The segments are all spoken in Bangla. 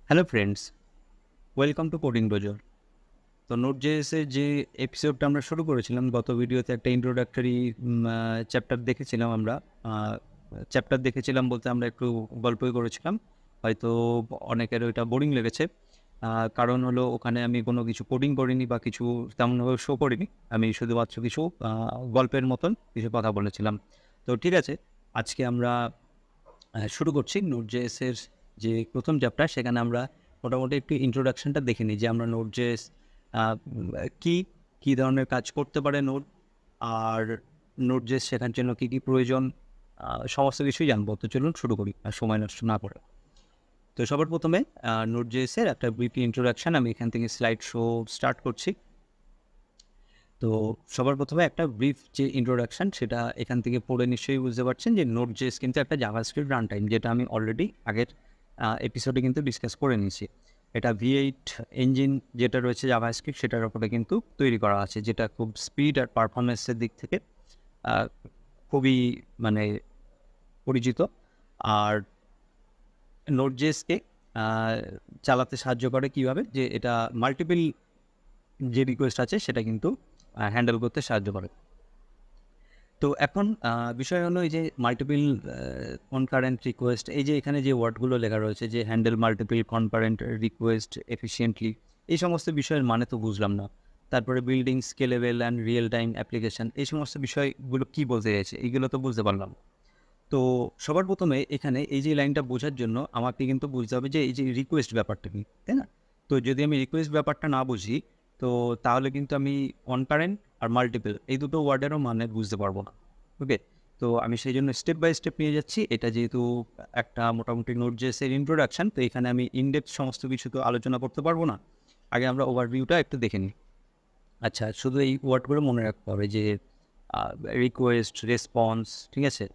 Hello friends, welcome to coding dojo. তো নোট.js এর যে এপিসোডটা আমরা শুরু করেছিলাম, গত ভিডিওতে একটা ইন্ট্রোডাক্টরি চ্যাপ্টার দেখেছিলাম আমরা। চ্যাপ্টার দেখেছিলাম বলতে আমরা একটু গল্পই করেছিলাম। হয়তো অনেকের ওইটা বোরিং লেগেছে। কারণ হলো ওখানে আমি কোনো কিছু কোডিং করিনি বা কিছু তেমনভাবে শো করিনি। আমি শুধুমাত্র কিছু গল্পের মতন কিছু কথা বলেছিলাম। তো ঠিক আছে, আজকে আমরা শুরু করছি নোট.js এর যে প্রথম চ্যাপ্টার। সেখানে আমরা মোটামুটি একটু ইন্ট্রোডাকশনটা দেখে নিই যে আমরা নোট.js কী কী ধরনের কাজ করতে পারে নোট, আর নোট.js শেখার জন্য কী কী প্রয়োজন, সমস্ত কিছুই জানবো। তো চলুন শুরু করি আর সময় নষ্ট না করে। তো সবার প্রথমে নোট.js এর একটা ব্রিফ ইন্ট্রোডাকশন আমি এখান থেকে স্লাইড শো স্টার্ট করছি। তো সবার প্রথমে একটা ব্রিফ যে ইন্ট্রোডাকশন সেটা এখান থেকে পড়ে নিশ্চয়ই বুঝতে পারছেন যে নোট.js কিন্তু একটা জাভাস্ক্রিপ্ট রান টাইম, যেটা আমি অলরেডি আগের এপিসোডে কিন্তু ডিসকাস করে নিয়েছি। এটা V8 ইঞ্জিন যেটা রয়েছে জাভাস্ক্রিপ্ট সেটার উপরে কিন্তু তৈরি করা আছে, যেটা খুব স্পিড আর পারফরমেন্সের দিক থেকে আহ, খুবই মানে পরিচিত। আর নোট.js-কে চালাতে সাহায্য করে কীভাবে, যে এটা মাল্টিপল যে রিকোয়েস্ট আছে সেটা কিন্তু হ্যান্ডেল করতে সাহায্য করে। তো এখন বিষয় হলো এই যে মাল্টিপল কনকারেন্ট রিকোয়েস্ট, এই যে এখানে যে ওয়ার্ডগুলো লেখা রয়েছে যে handle multiple concurrent request efficiently, এই সমস্ত বিষয়ের মানে তো বুঝলাম না। তারপরে building scalable and real time application, এই সমস্ত বিষয়গুলো কী বলতে চাইছে এইগুলো তো বুঝতে পারলাম। তো সবার প্রথমে এখানে এই যে লাইনটা বোঝার জন্য আমাকে কিন্তু বুঝতে হবে যে এই যে রিকোয়েস্ট ব্যাপারটা কি, তাই না? তো যদি আমি রিকোয়েস্ট ব্যাপারটা না বুঝি, তো তাহলে কিন্তু আমি কনকারেন্ট আর মাল্টিপল এই দুটো ওয়ার্ডেরও মানে বুঝতে পারবো না। ওকে, তো আমি সেই জন্য স্টেপ বাই স্টেপ নিয়ে যাচ্ছি। এটা যেহেতু একটা মোটামুটি নোট.js এর ইন্ট্রোডাকশান, তো এখানে আমি ইনডেপথ সমস্ত কিছু তো আলোচনা করতে পারবো না। আগে আমরা ওভারভিউটা একটু দেখে নিই। আচ্ছা, শুধু এই ওয়ার্ডগুলো মনে রাখতে হবে যে রিকোয়েস্ট, রেসপন্স, ঠিক আছে,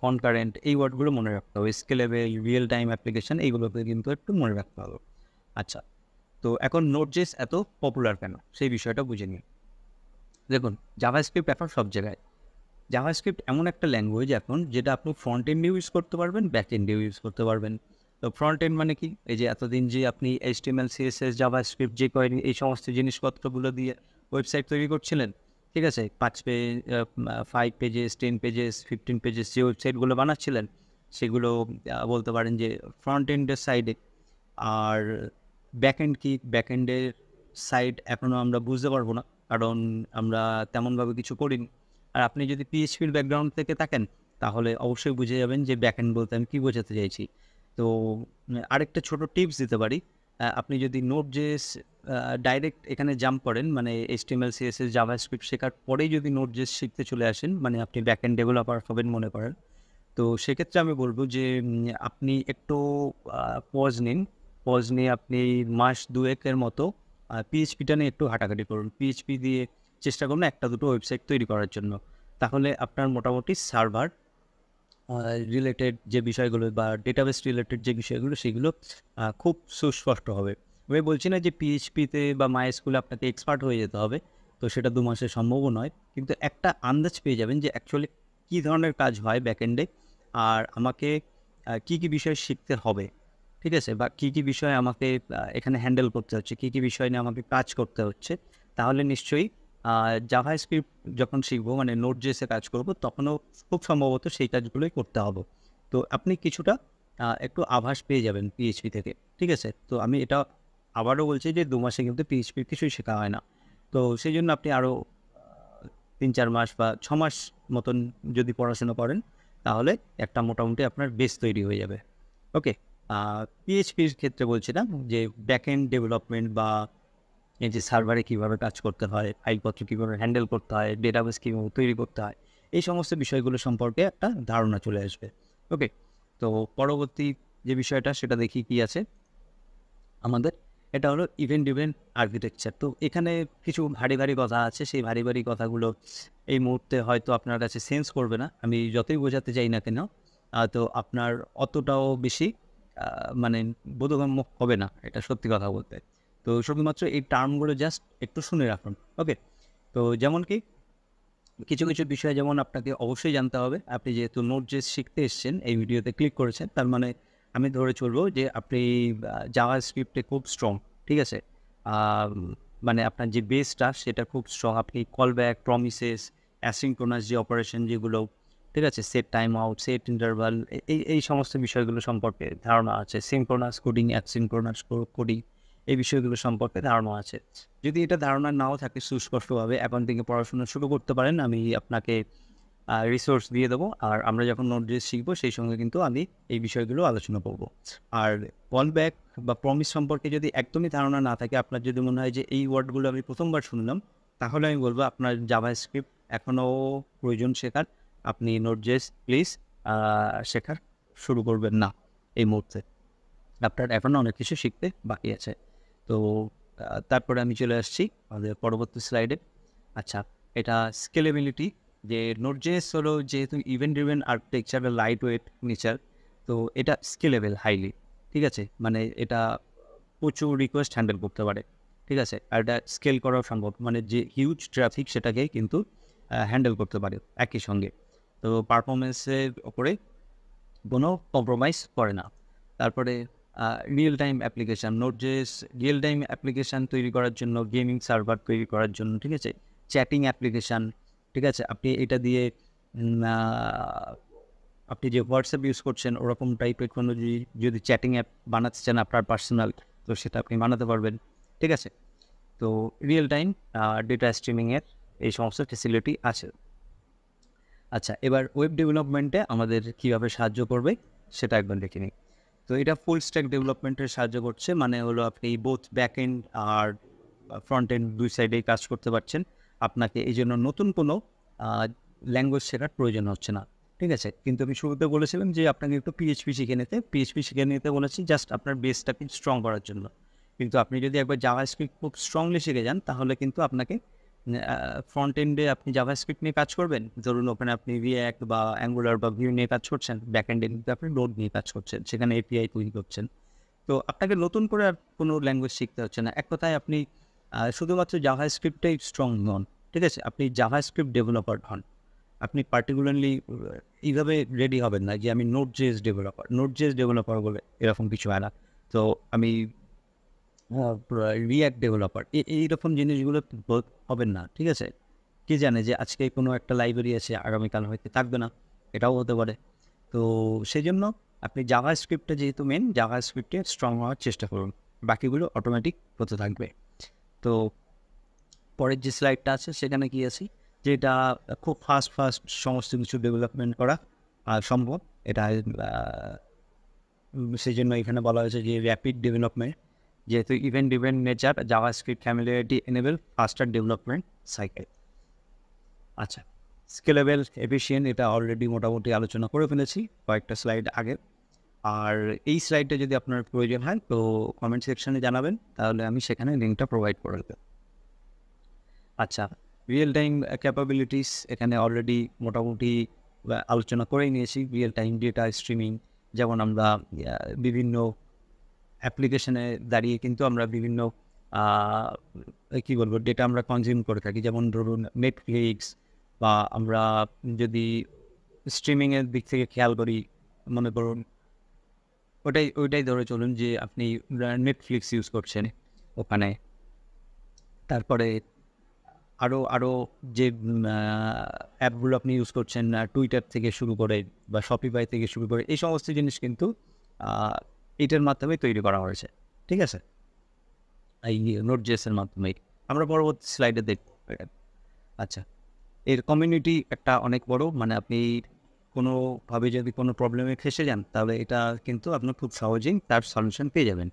কনকারেন্ট, এই ওয়ার্ডগুলো মনে রাখতে হবে। স্কেলেবল, রিয়েল টাইম অ্যাপ্লিকেশান, এইগুলোকে কিন্তু একটু মনে রাখতে হবে। আচ্ছা, তো এখন নোট.js এত পপুলার কেন সেই বিষয়টা বুঝে নিই। দেখুন, জাভাস্ক্রিপ্ট এখন সব জায়গায়। জাভাস্ক্রিপ্ট এমন একটা ল্যাঙ্গুয়েজ এখন যেটা আপনি ফ্রন্ট এন্ডেও ইউজ করতে পারবেন, ব্যাক এন্ডেও ইউজ করতে পারবেন। তো ফ্রন্ট এন্ড মানে কি, এই যে এতদিন যে আপনি HTML, CSS, জাভাস্ক্রিপ্ট, jQuery এই সমস্ত জিনিসপত্রগুলো দিয়ে ওয়েবসাইট তৈরি করছিলেন, ঠিক আছে, 5 পেজেস, 10 পেজেস, 15 পেজেস যে ওয়েবসাইটগুলো বানাচ্ছিলেন, সেগুলো বলতে পারেন যে ফ্রন্ট এন্ডের সাইডে। আর ব্যাক এন্ড কি, ব্যাক এন্ডের সাইড এখনও আমরা বুঝতে পারবো না, কারণ আমরা তেমনভাবে কিছু করিনি। আর আপনি যদি PHP-র ব্যাকগ্রাউন্ড থেকে থাকেন, তাহলে অবশ্যই বুঝে যাবেন যে ব্যাকএন্ড বলতে আমি কী বোঝাতে চাইছি। তো আরেকটা ছোট টিপস দিতে পারি। আপনি যদি নোট.js ডাইরেক্ট এখানে জাম্প করেন, মানে HTML, CSS, জাভাস্ক্রিপ্ট শেখার পরেই যদি নোট.js শিখতে চলে আসেন, মানে আপনি ব্যাকএন্ড ডেভেলপার হবেন মনে করেন, তো সেক্ষেত্রে আমি বলব যে আপনি একটু পজ নিন। পজ নিয়ে আপনি মাস ২-১-এর মতো PHP-টা নিয়ে একটু ঘাটাঘাটি করুন। PHP দিয়ে চেষ্টা করুন একটা দুটো ওয়েবসাইট তৈরি করার জন্য। তাহলে আপনার মোটামুটি সার্ভার রিলেটেড যে বিষয়গুলো বা ডেটাবেস রিলেটেড যে বিষয়গুলো, সেগুলো খুব সুস্পষ্ট হবে। আমি বলছি না যে PHP-তে বা MySQL আপনাকে এক্সপার্ট হয়ে যেতে হবে, তো সেটা ২ মাসে সম্ভবও নয়। কিন্তু একটা আন্দাজ পেয়ে যাবেন যে অ্যাকচুয়ালি কী ধরনের কাজ হয় ব্যাকএন্ডে, আর আমাকে কী কী বিষয় শিখতে হবে, ঠিক আছে? বা কী কী বিষয় আমাকে এখানে হ্যান্ডেল করতে হচ্ছে, কী কী বিষয় নিয়ে আমাকে কাজ করতে হচ্ছে। তাহলে নিশ্চয়ই জাভাস্ক্রিপ্ট যখন শিখবো, মানে নোট.js-এ কাজ করব, তখনও খুব সম্ভবত সেই কাজগুলোই করতে হবে। তো আপনি কিছুটা একটু আভাস পেয়ে যাবেন PHP থেকে, ঠিক আছে? তো আমি এটা আবারও বলছি যে ২ মাসে কিন্তু PHP কিছুই শেখা হয় না। তো সেই জন্য আপনি আরও ৩-৪ মাস বা ৬ মাস মতন যদি পড়াশোনা করেন, তাহলে একটা মোটামুটি আপনার বেস তৈরি হয়ে যাবে। ওকে, PHP-র ক্ষেত্রে বলছি না, যে ব্যাকএন্ড ডেভেলপমেন্ট বা এই যে সার্ভারে কীভাবে কাজ করতে হয়, ফাইলপত্র কীভাবে হ্যান্ডেল করতে হয়, ডেটাবেস কীভাবে তৈরি করতে হয়, এই সমস্ত বিষয়গুলো সম্পর্কে একটা ধারণা চলে আসবে। ওকে, তো পরবর্তী যে বিষয়টা সেটা দেখি কী আছে আমাদের। এটা হলো ইভেন্ট ড্রিভেন আর্কিটেকচার। তো এখানে কিছু ভারী ভারী কথা আছে, সেই ভারী ভারী কথাগুলো এই মুহূর্তে হয়তো আপনার কাছে সেন্স করবে না, আমি যতই বোঝাতে চাই না কেন। তো আপনার অতটাও বেশি মানে বোধগম্য হবে না, এটা সত্যি কথা বলতে। তো শুধুমাত্র এই টার্মগুলো জাস্ট একটু শুনে রাখুন। ওকে, তো যেমন কি কিছু কিছু বিষয় যেমন আপনাকে অবশ্যই জানতে হবে। আপনি যেহেতু নোট.js শিখতে এসেছেন, এই ভিডিওতে ক্লিক করেছেন, তার মানে আমি ধরে চলবো যে আপনি জাভাস্ক্রিপ্টে খুব স্ট্রং, ঠিক আছে? আম মানে আপনার যে বেসটা সেটা খুব স্ট্রং। আপনি কল ব্যাক, প্রমিসেস, অ্যাসিনক্রোনাস যে অপারেশন যেগুলো, ঠিক আছে? Set time out, set interval এই সমস্ত বিষয়গুলো সম্পর্কে ধারণা আছে। সিনক্রোনাস কোডিং, অ্যাসিনক্রোনাস কোডিং এই বিষয়গুলো সম্পর্কে ধারণা আছে। যদি এটা ধারণা নাও থাকে সুস্পষ্টভাবে এখন থেকে পড়াশোনা শুরু করতে পারেন। আমি আপনাকে রিসোর্স দিয়ে দেবো। আর আমরা যখন নোট.js শিখবো সেই সঙ্গে কিন্তু আমি এই বিষয়গুলো আলোচনা করব। আর কল ব্যাক বা প্রমিস সম্পর্কে যদি একদমই ধারণা না থাকে, আপনার যদি মনে হয় যে এই ওয়ার্ডগুলো আমি প্রথমবার শুনলাম, তাহলে আমি বলবো আপনার জাভাস্ক্রিপ্ট এখনও প্রয়োজন শেখার। আপনি নোট.js প্লিজ শেখার শুরু করবেন না এই মুহূর্তে। আপনার এখনও অনেক কিছু শিখতে বাকি আছে। তো তারপরে আমি চলে আসছি আমাদের পরবর্তী স্লাইডে। আচ্ছা, এটা স্কেলেবিলিটি, যে নোট.js হলো যেহেতু event driven architecture, light weight nature, তো এটা স্কেলেবল হাইলি, ঠিক আছে? মানে এটা প্রচুর রিকোয়েস্ট হ্যান্ডেল করতে পারে, ঠিক আছে? আর এটা স্কেল করাও সম্ভব, মানে যে হিউজ ট্রাফিক সেটাকে কিন্তু হ্যান্ডেল করতে পারে একই সঙ্গে। তো পারফরমেন্সের ওপরে কোনো কম্প্রোমাইজ করে না। তারপরে real time application, Node js real time application তৈরি করার জন্য, গেমিং সার্ভার তৈরি করার জন্য, ঠিক আছে? চ্যাটিং অ্যাপ্লিকেশান, ঠিক আছে? আপনি এটা দিয়ে আপনি যে হোয়াটসঅ্যাপ ইউজ করছেন ওরকম টাইপের কোনো যদি চ্যাটিং অ্যাপ বানাতে চান আপনার পার্সোনাল, তো সেটা আপনি বানাতে পারবেন, ঠিক আছে? তো রিয়েল টাইম ডেটা স্ট্রিমিংয়ের এই সমস্ত ফেসিলিটি আছে। আচ্ছা, এবার ওয়েব ডেভেলপমেন্টে আমাদের কীভাবে সাহায্য করবে সেটা একবার দেখে নিই। তো এটা ফুল স্ট্যাক ডেভেলপমেন্টে সাহায্য করছে, মানে হলো আপনি বোথ ব্যাক এন্ড আর ফ্রন্ট এন্ড দুই সাইডেই কাজ করতে পারছেন। আপনাকে এই জন্য নতুন কোনো ল্যাঙ্গুয়েজ শেখার প্রয়োজন হচ্ছে না, ঠিক আছে? কিন্তু আমি শুরুতে বলেছিলাম যে আপনাকে একটু পিএইচপি শিখে নিতে বলেছি জাস্ট আপনার বেসটাকে স্ট্রং করার জন্য। কিন্তু আপনি যদি একবার জাভাস্ক্রিপ্ট খুব স্ট্রংলি শিখে যান তাহলে কিন্তু আপনাকে ফ্রন্ট এন্ডে আপনি জাভাস্ক্রিপ্ট নিয়ে কাজ করবেন, ধরুন ওখানে আপনি রিঅ্যাক্ট বা অ্যাঙ্গুলার বা ভিউ নিয়ে কাজ করছেন, ব্যাক এন্ডে কিন্তু আপনি নোড নিয়ে কাজ করছেন, সেখানে এপিআই তৈরি করছেন। তো আপনাকে নতুন করে আর কোনো ল্যাঙ্গুয়েজ শিখতে হচ্ছে না। এক কথায় আপনি শুধুমাত্র জাভাস্ক্রিপ্টেই স্ট্রং নন, ঠিক আছে? আপনি জাভাস্ক্রিপ্ট ডেভেলপার হন। আপনি পার্টিকুলারলি এইভাবে রেডি হবেন না যে আমি নোট.js ডেভেলপার বলে এরকম কিছু হয় না। তো আমি রিঅ্যাক্ট ডেভেলপার এইরকম জিনিসগুলো হবেন না, ঠিক আছে? কে জানে যে আজকে কোনো একটা লাইব্রেরি আছে আগামীকাল হয়তো থাকবে না, এটাও হতে পারে। তো সেজন্য আপনি জাভাস্ক্রিপ্টটা যেহেতু মেন, জাভাস্ক্রিপ্টে স্ট্রং হওয়ার চেষ্টা করুন, বাকিগুলো অটোমেটিক হতে থাকবে। তো পরের যে স্লাইডটা আছে সেখানে কি আছে, যে এটা খুব ফাস্ট সমস্ত কিছু ডেভেলপমেন্ট করা সম্ভব। এটা সেই জন্য এখানে বলা হয়েছে যে র্যাপিড ডেভেলপমেন্ট, যেহেতু event driven nature, JavaScript familiarity enable ফাস্টার development cycle. আচ্ছা, স্কেলেবল এফিশিয়েন্ট, এটা অলরেডি মোটামুটি আলোচনা করে ফেলেছি কয়েকটা স্লাইড আগে। আর এই স্লাইডটা যদি আপনার প্রয়োজন হয় তো কমেন্ট সেকশনে জানাবেন, তাহলে আমি সেখানে লিঙ্কটা প্রোভাইড করে দেবো। আচ্ছা, রিয়েল টাইম ক্যাপাবিলিটিস এখানে অলরেডি মোটামুটি আলোচনা করেই নিয়েছি। রিয়েল টাইম ডেটা স্ট্রিমিং, যেমন আমরা বিভিন্ন অ্যাপ্লিকেশনে দাঁড়িয়ে কিন্তু আমরা বিভিন্ন কী বলবো ডেটা আমরা কনজিউম করে থাকি, যেমন ধরুন নেটফ্লিক্স, বা আমরা যদি স্ট্রিমিংয়ের দিক থেকে খেয়াল করি, মনে করুন ওইটাই ধরে চলুন যে আপনি নেটফ্লিক্স ইউজ করছেন ওখানে। তারপরে আরও যে অ্যাপগুলো আপনি ইউজ করছেন, টুইটার থেকে শুরু করে বা শপিফাই থেকে শুরু করে, এই সমস্ত জিনিস কিন্তু এটার মাধ্যমে তৈরি করা হয়েছে, ঠিক আছে? এই নোট.js-এর মাধ্যমেই। আমরা পরবর্তী স্লাইডে দেখব। আচ্ছা, এর কমিউনিটি একটা অনেক বড়, মানে আপনি কোনোভাবে যদি কোনো প্রবলেমে ফেঁসে যান তাহলে এটা কিন্তু আপনি খুব সহজেই তার সলিউশন পেয়ে যাবেন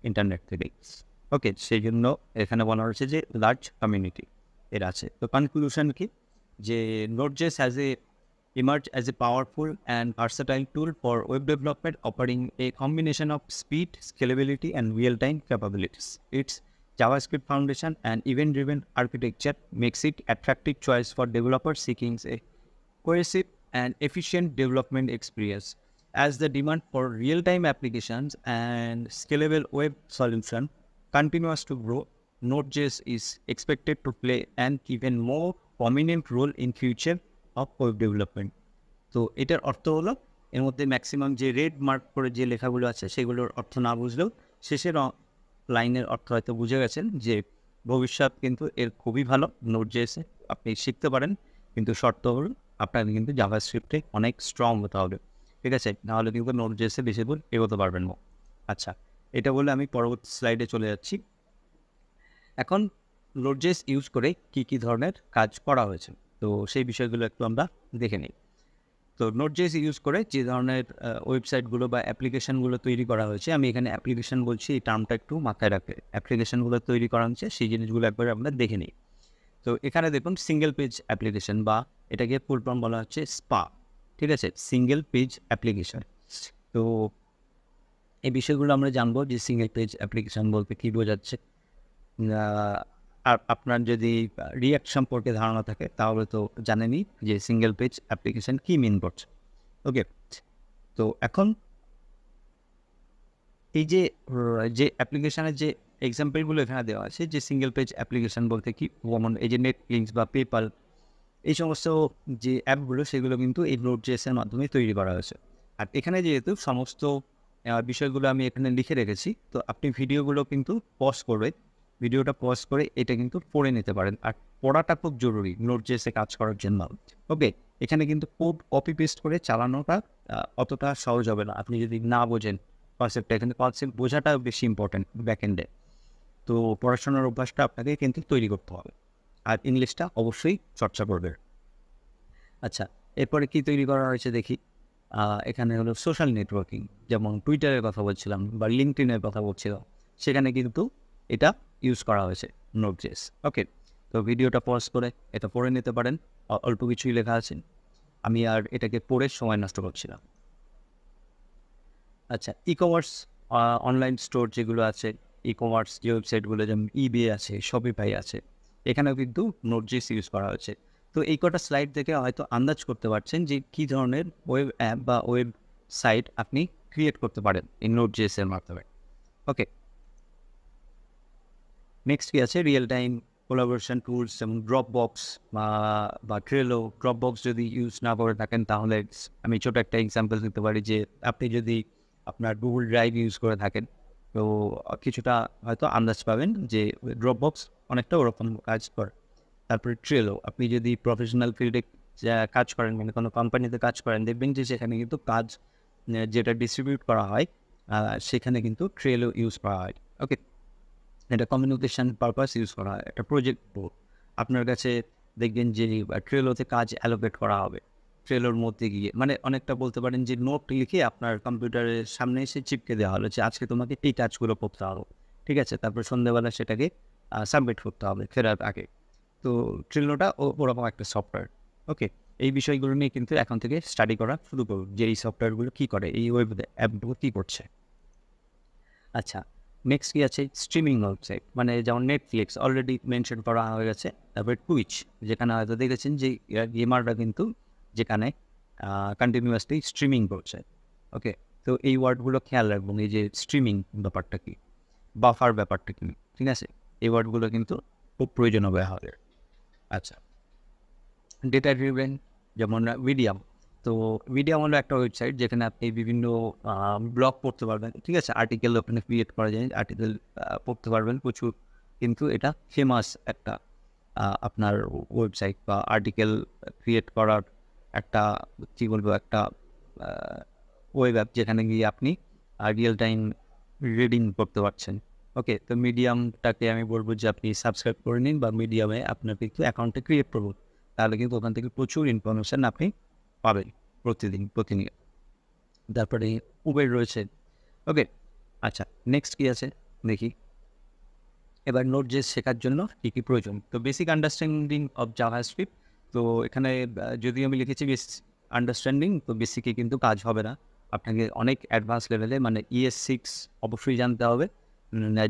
ইন্টারনেট থেকেই। ওকে, সেই জন্য এখানে বলা হয়েছে যে লার্জ কমিউনিটি এর আছে। তো কনক্লুশন কি, যে নোট.js emerged as a powerful and versatile tool for web development, offering a combination of speed, scalability, and real-time capabilities. Its JavaScript foundation and event-driven architecture makes it attractive choice for developers seeking a cohesive and efficient development experience. As the demand for real-time applications and scalable web solution continues to grow, Node.js is expected to play an even more prominent role in future of web development. তো এটার অর্থ হলো এর মধ্যে ম্যাক্সিমাম যে রেড মার্ক করে যে লেখাগুলো আছে সেগুলোর অর্থ না বুঝলেও শেষের লাইনের অর্থ হয়তো বুঝে গেছেন যে ভবিষ্যৎ কিন্তু এর খুবই ভালো। Node.js-এ আপনি শিখতে পারেন, কিন্তু শর্ত হলো আপনাকে কিন্তু জাভাস্ক্রিপ্টে অনেক স্ট্রং হতে হবে, ঠিক আছে? নাহলে কিন্তু Node.js-এ বেশি দূর এগোতে পারবেন না। আচ্ছা, এটা বলে আমি পরবর্তী স্লাইডে চলে যাচ্ছি। এখন Node.js ইউজ করে কি ধরনের কাজ করা হয়েছে, তো সেই বিষয়গুলো একটু আমরা দেখে নিই। তো Node.js ইউজ করে যে ধরনের ওয়েবসাইটগুলো বা অ্যাপ্লিকেশনগুলো তৈরি করা হয়েছে, আমি এখানে অ্যাপ্লিকেশন বলছি, এই টার্মটা একটু মাথায় রাখবে। অ্যাপ্লিকেশনগুলো তৈরি করা হচ্ছে সেই জিনিসগুলো একবার আমরা দেখে নিই। তো এখানে দেখুন সিঙ্গেল পেজ অ্যাপ্লিকেশন, বা এটাকে ফুল ফর্ম বলা হচ্ছে স্পা, ঠিক আছে? Single page application. তো এই বিষয়গুলো আমরা জানবো যে সিঙ্গেল পেজ অ্যাপ্লিকেশন বলতে কী বোঝাচ্ছে। আর আপনার যদি রিয়াক্ট সম্পর্কে ধারণা থাকে তাহলে তো জানেনই যে সিঙ্গেল পেজ অ্যাপ্লিকেশন কী মিন করছে। ওকে, তো এখন এই যে অ্যাপ্লিকেশনের যে এক্সাম্পলগুলো এখানে দেওয়া আছে, যে সিঙ্গেল পেজ অ্যাপ্লিকেশন বলতে কি, যেমন এই যে নেটফ্লিক্স বা পেপাল, এই সমস্ত যে অ্যাপগুলো সেগুলো কিন্তু এই Node.js-এর মাধ্যমে তৈরি করা হয়েছে। আর এখানে যেহেতু সমস্ত বিষয়গুলো আমি এখানে লিখে রেখেছি, তো আপনি ভিডিওগুলো কিন্তু পজ করবে, ভিডিওটা পজ করে এটা কিন্তু পড়ে নিতে পারেন। আর পড়াটা খুব জরুরি Node.js-এ কাজ করার জন্য। ওকে, এখানে কিন্তু কোড কপি পেস্ট করে চালানোটা অতটা সহজ হবে না আপনি যদি না বোঝেন কনসেপ্টটা। এখানে কনসেপ্ট বোঝাটা বেশি ইম্পর্টেন্ট ব্যাকএন্ডে। তো পড়াশোনার অভ্যাসটা আপনাকে কিন্তু তৈরি করতে হবে, আর ইংলিশটা অবশ্যই চর্চা করবে। আচ্ছা, এরপরে কি তৈরি করা হয়েছে দেখি। এখানে হলো সোশ্যাল নেটওয়ার্কিং, যেমন টুইটারের কথা বলছিলাম বা লিঙ্কডইনের কথা বলছিলাম, সেখানে কিন্তু এটা ইউজ করা হয়েছে Node.js। ওকে, তো ভিডিওটা পজ করে এটা পড়ে নিতে পারেন, অল্প কিছুই লেখা আছে, আমি আর এটাকে পড়ে সময় নষ্ট করছি না। আচ্ছা, ই-কমার্স অনলাইন স্টোর যেগুলো আছে, ই-কমার্স যে ওয়েবসাইটগুলো যেমন eBay আছে, Shopify আছে, এখানেও কিন্তু Node.js ইউজ করা হয়েছে। তো এই কটা স্লাইড থেকে হয়তো আন্দাজ করতে পারছেন যে কী ধরনের ওয়েব অ্যাপ বা ওয়েবসাইট আপনি ক্রিয়েট করতে পারেন এই Node.js-এর মাধ্যমে। ওকে, নেক্সট কি আছে, রিয়েল টাইম কোলাবোরেশন টুলস যেমন ড্রপবক্স বা ট্রেলো। ড্রপবক্স যদি ইউজ না করে থাকেন তাহলে আমি ছোট একটা এক্সাম্পল দিতে পারি, যে আপনি যদি আপনার গুগল ড্রাইভ ইউজ করে থাকেন, তো কিছুটা হয়তো আন্দাজ পাবেন যে ড্রপবক্স অনেকটা ওরকম কাজ করে। তারপরে ট্রেলো, আপনি যদি প্রফেশনাল ফিল্ডে কাজ করেন, মানে কোনো কোম্পানিতে কাজ করেন, দেখবেন যে সেখানে কিন্তু কাজ যেটা ডিস্ট্রিবিউট করা হয়, সেখানে কিন্তু ট্রেলো ইউজ করা হয়। ওকে, এটা কমিউনিকেশন পারপাস ইউজ করা হয়, একটা প্রজেক্ট বোর্ড। আপনার কাছে দেখবেন যে ট্রেলোতে কাজ অ্যালোকেট করা হবে, ট্রেলোর মধ্যে গিয়ে মানে অনেকটা বলতে পারেন যে নোট লিখে আপনার কম্পিউটারের সামনে এসে চিপকে দেওয়া হলো যে আজকে তোমাকে এই কাজগুলো করতে হবে, ঠিক আছে? তারপর সন্ধ্যাবেলা সেটাকে সাবমিট করতে হবে ফেরার আগে। তো ট্রেলোটা ওরকম একটা সফটওয়্যার। ওকে, এই বিষয়গুলো নিয়ে কিন্তু এখন থেকে স্টাডি করা শুরু করুন, যে এই সফটওয়্যারগুলো কী করে, এই ওয়েব অ্যাপগুলো কী করছে। আচ্ছা, নেক্সট কি আছে, স্ট্রিমিং ওয়েবসাইট, মানে যেমন নেটফ্লিক্স অলরেডি মেনশন করা হয়ে গেছে। তারপরে টুইচ, যেখানে হয়তো দেখেছেন যে গেমাররা কিন্তু যেখানে কন্টিনিউয়াসলি স্ট্রিমিং করছে। ওকে, তো এই ওয়ার্ডগুলো খেয়াল রাখবেন, এই যে স্ট্রিমিং ব্যাপারটা কি, বাফার ব্যাপারটা কি, ঠিক আছে? এই ওয়ার্ডগুলো কিন্তু খুব প্রয়োজন হবে আমাদের। আচ্ছা, ডেটা ড্রিভেন, যেমন মিডিয়াম। তো মিডিয়াম হলো একটা ওয়েবসাইট যেখানে আপনি বিভিন্ন ব্লগ পড়তে পারবেন, ঠিক আছে? আর্টিকেল ওখানে ক্রিয়েট করা যায়, আর্টিকেল পড়তে পারবেন প্রচুর। কিন্তু এটা ফেমাস একটা আপনার ওয়েবসাইট বা আর্টিকেল ক্রিয়েট করার একটা, কী বলবো, একটা ওয়েব অ্যাপ যেখানে গিয়ে আপনি রিয়েল টাইম রিডিং করতে পারছেন। ওকে, তো মিডিয়ামটাকে আমি বলবো যে আপনি সাবস্ক্রাইব করে নিন, বা মিডিয়ামে আপনার কিন্তু অ্যাকাউন্টটা ক্রিয়েট করুন, তাহলে কিন্তু ওখান থেকে প্রচুর ইনফরমেশান আপনি পাবেন প্রতিনিয়ত। তারপরে উবের রয়েছে। ওকে, আচ্ছা, নেক্সট কি আছে দেখি। এবার Node.js শেখার জন্য কী কী প্রয়োজন। তো বেসিক আন্ডারস্ট্যান্ডিং অফ জাভাস্ক্রিপ্ট। তো এখানে যদি আমি লিখেছি আন্ডারস্ট্যান্ডিং, তো বেসিকে কিন্তু কাজ হবে না, আপনাকে অনেক অ্যাডভান্স লেভেলে মানে ES6 অবশ্যই জানতে হবে।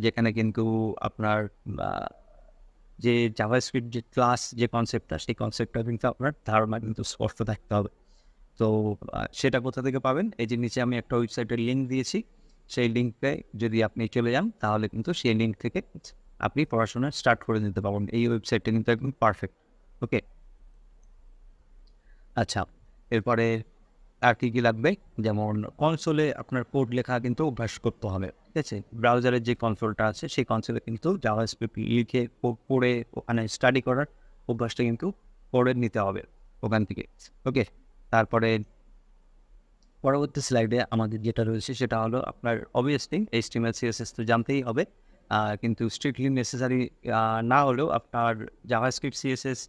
যেখানে কিন্তু আপনার যে জাভাস্ক্রিপ্ট যে ক্লাস যে কনসেপ্টটা, সেই কনসেপ্টটা কিন্তু আপনার ধারণা কিন্তু স্পষ্ট থাকতে হবে। তো সেটা কোথা থেকে পাবেন, এই যে নিচে আমি একটা ওয়েবসাইটের লিঙ্ক দিয়েছি, সেই লিঙ্কে যদি আপনি চলে যান তাহলে কিন্তু সেই লিঙ্ক থেকে আপনি পড়াশোনা স্টার্ট করে নিতে পারবেন। এই ওয়েবসাইটটা কিন্তু একদম পারফেক্ট। ওকে, আচ্ছা, এরপরে আর কী লাগবে, যেমন কনসোলে আপনার কোড লেখা কিন্তু অভ্যাস করতে হবে, ঠিক আছে? ব্রাউজারের যে কনসোলটা আছে সেই কনসোলে কিন্তু জাভাস্ক্রিপ্ট লিখে পড়ে ওখানে স্টাডি করার অভ্যাসটা কিন্তু করে নিতে হবে ওখান থেকে। ওকে, তারপরে পরবর্তী স্লাইডে আমাদের যেটা রয়েছে সেটা হলো আপনার অবভিয়াসলি HTML CSS তো জানতেই হবে, কিন্তু স্ট্রিক্টলি নেসেসারি না হলেও আপনার জাভাস্ক্রিপ্ট CSS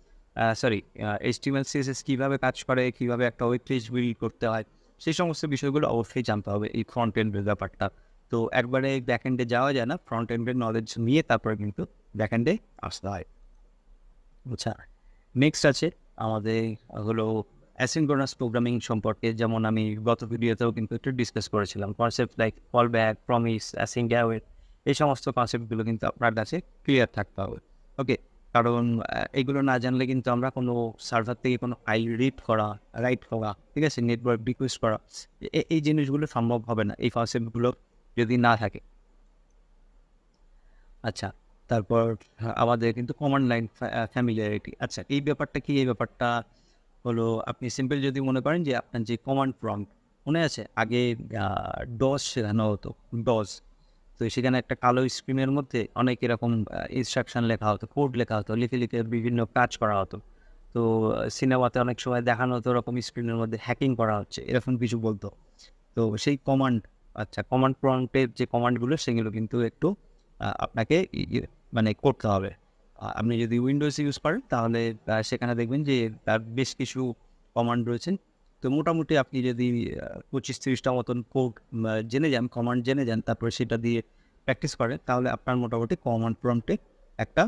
HTML CSS কীভাবে কাজ করে, কীভাবে একটা ওয়েব পেজ বিল্ড করতে হয়, সেই সমস্ত বিষয়গুলো অবশ্যই জানতে হবে এই ফ্রন্ট এন্ডের ব্যাপারটা। তো একবারে ব্যাক এন্ডে যাওয়া যায় না, ফ্রন্ট এন্ডের নলেজ নিয়ে তারপরে কিন্তু ব্যাক এন্ডে আসতে হয়। আচ্ছা, নেক্সট আছে আমাদের হলো অ্যাসিনক্রোনাস প্রোগ্রামিং সম্পর্কে, যেমন আমি গত ভিডিওতেও কিন্তু একটু ডিসকাস করেছিলাম। Concept like call back, promise, async await, এই সমস্ত কনসেপ্টগুলো কিন্তু আপনার কাছে ক্লিয়ার থাকতে হবে। ওকে, কারণ এগুলো না জানলে কিন্তু আমরা কোনো সার্ভার থেকে কোনো ফাইল রিড করা, রাইট করা, ঠিক আছে, নেটওয়ার্ক রিকোয়েস্ট করা, এই জিনিসগুলো সম্ভব হবে না এই কনসেপ্টগুলো যদি না থাকে। আচ্ছা, তারপর আমাদের কিন্তু কমান্ড লাইন ফ্যামিলিয়ারিটি। আচ্ছা, এই ব্যাপারটা কি? এই ব্যাপারটা হলো আপনি সিম্পল যদি মনে করেন যে আপনার যে কমান্ড প্রম্পট মনে আছে আগে ডস শেখানো হতো, ডস। তো সেখানে একটা কালো স্ক্রিনের মধ্যে অনেক এরকম ইনস্ট্রাকশন লেখা হতো, কোড লেখা হতো, লিখে লিখে বিভিন্ন কাজ করা হতো। তো সিনেমাতে অনেক সময় দেখানো হতো ওরকম স্ক্রিনের মধ্যে হ্যাকিং করা হচ্ছে, এরকম কিছু বলতো। তো সেই কমান্ড, আচ্ছা, কমান্ড প্রম্পটের যে কমান্ডগুলো সেগুলো কিন্তু একটু আপনাকে মানে করতে হবে। আপনি যদি উইন্ডোজ ইউজ করেন তাহলে সেখানে দেখবেন যে তার বেশ কিছু কমান্ড রয়েছে। তো মোটামুটি আপনি যদি 25-30টা মতন কোড জেনে যান, কমান্ড জেনে যান, তারপরে সেটা দিয়ে প্র্যাকটিস করেন, তাহলে আপনার মোটামুটি কমান্ড প্রম্পটে একটা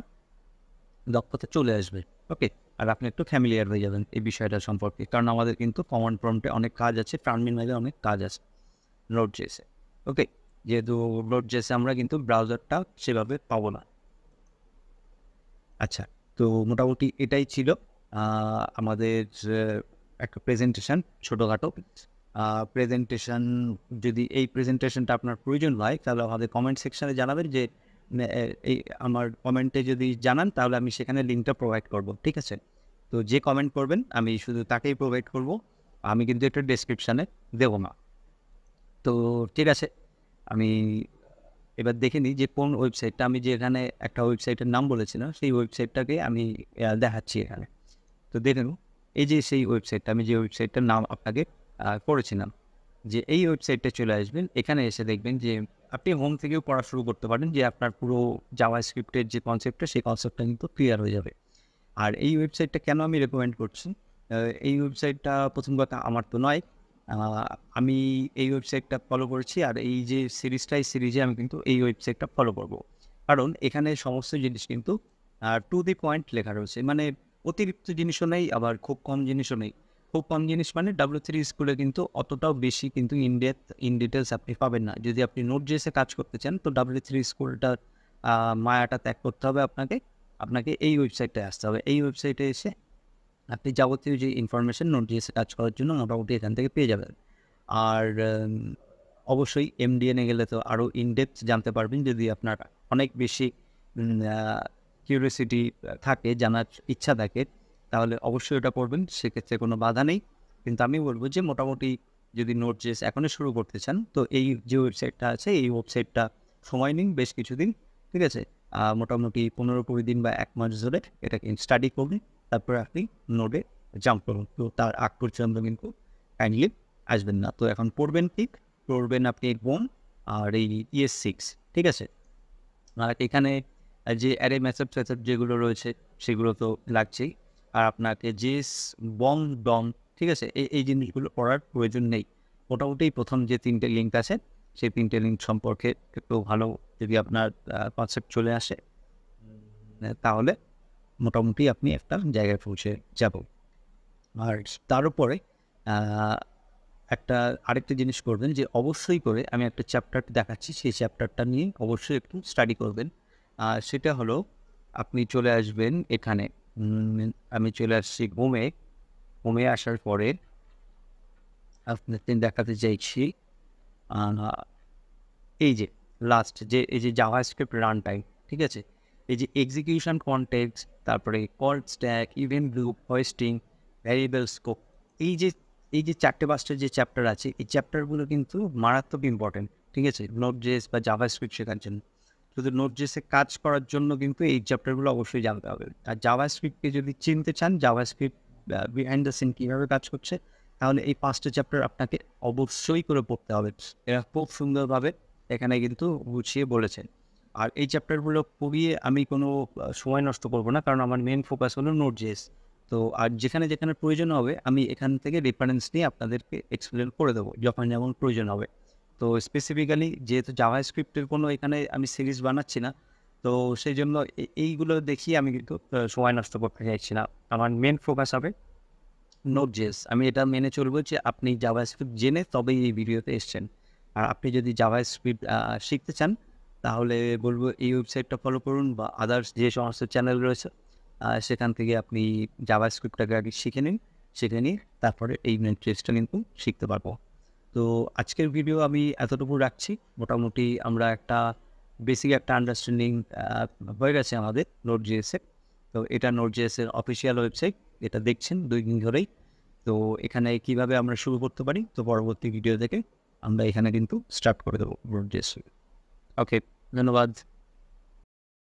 দক্ষতা চলে আসবে। ওকে, আর আপনি একটু ফ্যামিলিয়ার হয়ে যাবেন এই বিষয়টা সম্পর্কে, কারণ আমাদের কিন্তু কমান্ড প্রম্পটে অনেক কাজ আছে, টার্মিনালে অনেক কাজ আছে নোড.js-এ। ওকে, যেহেতু নোড.js-এ আমরা কিন্তু ব্রাউজারটা সেভাবে পাবো না। আচ্ছা, তো মোটামুটি এটাই ছিল আমাদের একটা প্রেজেন্টেশন, ছোটোখাটো প্রেজেন্টেশন। যদি এই প্রেজেন্টেশনটা আপনার প্রয়োজন হয় তাহলে আমাদের কমেন্ট সেকশানে জানাবেন যে এই আমার কমেন্টে যদি জানান তাহলে আমি সেখানে লিঙ্কটা প্রোভাইড করব, ঠিক আছে? তো যে কমেন্ট করবেন আমি শুধু তাকেই প্রোভাইড করব, আমি কিন্তু এটা ডেসক্রিপশানে দেবো না। তো ঠিক আছে, আমি এবার দেখে নিই যে কোন ওয়েবসাইটটা, আমি যে এখানে একটা ওয়েবসাইটের নাম বলেছিলাম সেই ওয়েবসাইটটাকে আমি দেখাচ্ছি এখানে। তো দেখে নিন, এই যে সেই ওয়েবসাইটটা, আমি যে ওয়েবসাইটটার নাম আপনাকে করেছিলাম, যে এই ওয়েবসাইটে চলে আসবেন। এখানে এসে দেখবেন যে আপনি হোম থেকেও পড়া শুরু করতে পারেন, যে আপনার পুরো জাভাস্ক্রিপ্টের যে কনসেপ্টটা সেই কনসেপ্টটা কিন্তু ক্লিয়ার হয়ে যাবে। আর এই ওয়েবসাইটটা কেন আমি রেকমেন্ড করছি, এই ওয়েবসাইটটা প্রথম কথা আমার তো নয়, আমি এই ওয়েবসাইটটা ফলো করেছি, আর এই যে সিরিজে আমি কিন্তু এই ওয়েবসাইটটা ফলো করব। কারণ এখানে সমস্ত জিনিস কিন্তু টু দি পয়েন্ট লেখা রয়েছে, মানে অতিরিক্ত জিনিসও নেই, আবার খুব কম জিনিসও নেই। খুব কম জিনিস মানে W3 স্কুলে কিন্তু অতটাও বেশি কিন্তু ইন ডিটেলস আপনি পাবেন না। যদি আপনি নোড.js-এ কাজ করতে চান তো W3 স্কুলটার মায়াটা ত্যাগ করতে হবে আপনাকে, আপনাকে এই ওয়েবসাইটটায় আসতে হবে। এই ওয়েবসাইটে এসে আপনি যাবতীয় যে ইনফরমেশন নোড.js-এ কাজ করার জন্য মোটামুটি এখান থেকে পেয়ে যাবেন। আর অবশ্যই MDN-এ গেলে তো আরও ইনডেপথ জানতে পারবেন, যদি আপনার অনেক বেশি কিউরিওসিটি থাকে, জানার ইচ্ছা থাকে, তাহলে অবশ্যই ওটা করবেন, সেক্ষেত্রে কোনো বাধা নেই। কিন্তু আমি বলবো যে মোটামুটি যদি নোড.js এখনই শুরু করতে চান তো এই যে ওয়েবসাইটটা আছে এই ওয়েবসাইটটা সময় নিন বেশ কিছুদিন, ঠিক আছে? মোটামুটি 15-20 দিন বা 1 মাস ধরে এটাকে স্টাডি করুন, তারপরে আপনি নোডে জাম্প করুন। তো তার আগ পর্যন্ত কিন্তু কাইন্ডলি আসবেন না। তো এখন পড়বেন কি? পড়বেন আপনি বোন আর এই ES6, ঠিক আছে? আর এখানে যে অ্যারে মেথড যেগুলো রয়েছে সেগুলো তো লাগছেই। আর আপনাকে জেস, বং, ডং, ঠিক আছে? এই জিনিসগুলো পড়ার প্রয়োজন নেই। মোটামুটি প্রথম যে 3টে লিঙ্ক আছে সেই 3টে লিঙ্ক সম্পর্কে একটু ভালো যদি আপনার কনসেপ্ট চলে আসে, তাহলে মোটামুটি আপনি একটা জায়গায় পৌঁছে যাবেন। আর তার উপরে আরেকটা জিনিস করবেন যে অবশ্যই করে আমি একটা চ্যাপ্টার দেখাচ্ছি, সেই চ্যাপ্টারটা নিয়ে অবশ্যই একটু স্টাডি করবেন। সেটা হলো আপনি চলে আসবেন এখানে, আমি চলে আসছি হোমে আসার পরে আপনাদের দেখাতে চাইছি এই যে লাস্ট যে এই যে জাভাস্ক্রিপ্ট রান টাইম, ঠিক আছে? এই যে এক্সিকিউশন কনটেক্সট, তারপরে call stack, event loop, hoisting, variable scope, এই যে এই যে 4-5টা যে চ্যাপ্টার আছে, এই চ্যাপ্টারগুলো কিন্তু মারাত্মক ইম্পর্টেন্ট, ঠিক আছে? Node.js বা জাভাস্ক্রিপ্ট শেখার জন্য। শুধু Node.js এ কাজ করার জন্য কিন্তু এই চ্যাপ্টারগুলো অবশ্যই জানতে হবে। আর জাভাস্ক্রিপ্টকে যদি চিনতে চান, জাভাস্ক্রিপ্ট বিহাইন্ড দ্য সিন কীভাবে কাজ করছে, তাহলে এই 5টা চ্যাপ্টার আপনাকে অবশ্যই করে পড়তে হবে। এরা খুব সুন্দরভাবে এখানে কিন্তু গুছিয়ে বলেছেন। আর এই চ্যাপ্টারগুলো পড়িয়ে আমি কোনো সময় নষ্ট করব না, কারণ আমার মেইন ফোকাস হলো Node.js। তো আর যেখানে প্রয়োজন হবে আমি এখান থেকে রেফারেন্স নিয়ে আপনাদেরকে এক্সপ্লেন করে দেবো যখন যেমন প্রয়োজন হবে। তো স্পেসিফিক্যালি যেহেতু জাভাস্ক্রিপ্টের কোনো এখানে আমি সিরিজ বানাচ্ছি না, তো সেই জন্য এইগুলো দেখিয়ে আমি কিন্তু সময় নষ্ট করতে চাইছি না। আমার মেন ফোকাস হবে Node.js। আমি এটা মেনে চলবো যে আপনি জাভাস্ক্রিপ্ট জেনে তবেই এই ভিডিওতে এসছেন। আর আপনি যদি জাভাস্ক্রিপ্ট শিখতে চান, তাহলে বলবো এই ওয়েবসাইটটা ফলো করুন বা আদার্স যে সমস্ত চ্যানেল রয়েছে সেখান থেকে আপনি জাভাস্ক্রিপ্টটাকে আগে শিখে নিন। শিখে নিয়ে তারপরে এই Node.js-টা কিন্তু শিখতে পারবো। তো আজকের ভিডিও আমি এতটুকু রাখছি। মোটামুটি আমরা একটা বেসিক একটা আন্ডারস্ট্যান্ডিং হয়ে গেছে আমাদের Node.js-এর। তো এটা Node.js-এর অফিসিয়াল ওয়েবসাইট। এটা দেখছেন 2 দিন ধরেই। তো এখানে কিভাবে আমরা শুরু করতে পারি, তো পরবর্তী ভিডিও থেকে আমরা এখানে কিন্তু স্টার্ট করে দেবো Node.js। ওকে, ধন্যবাদ।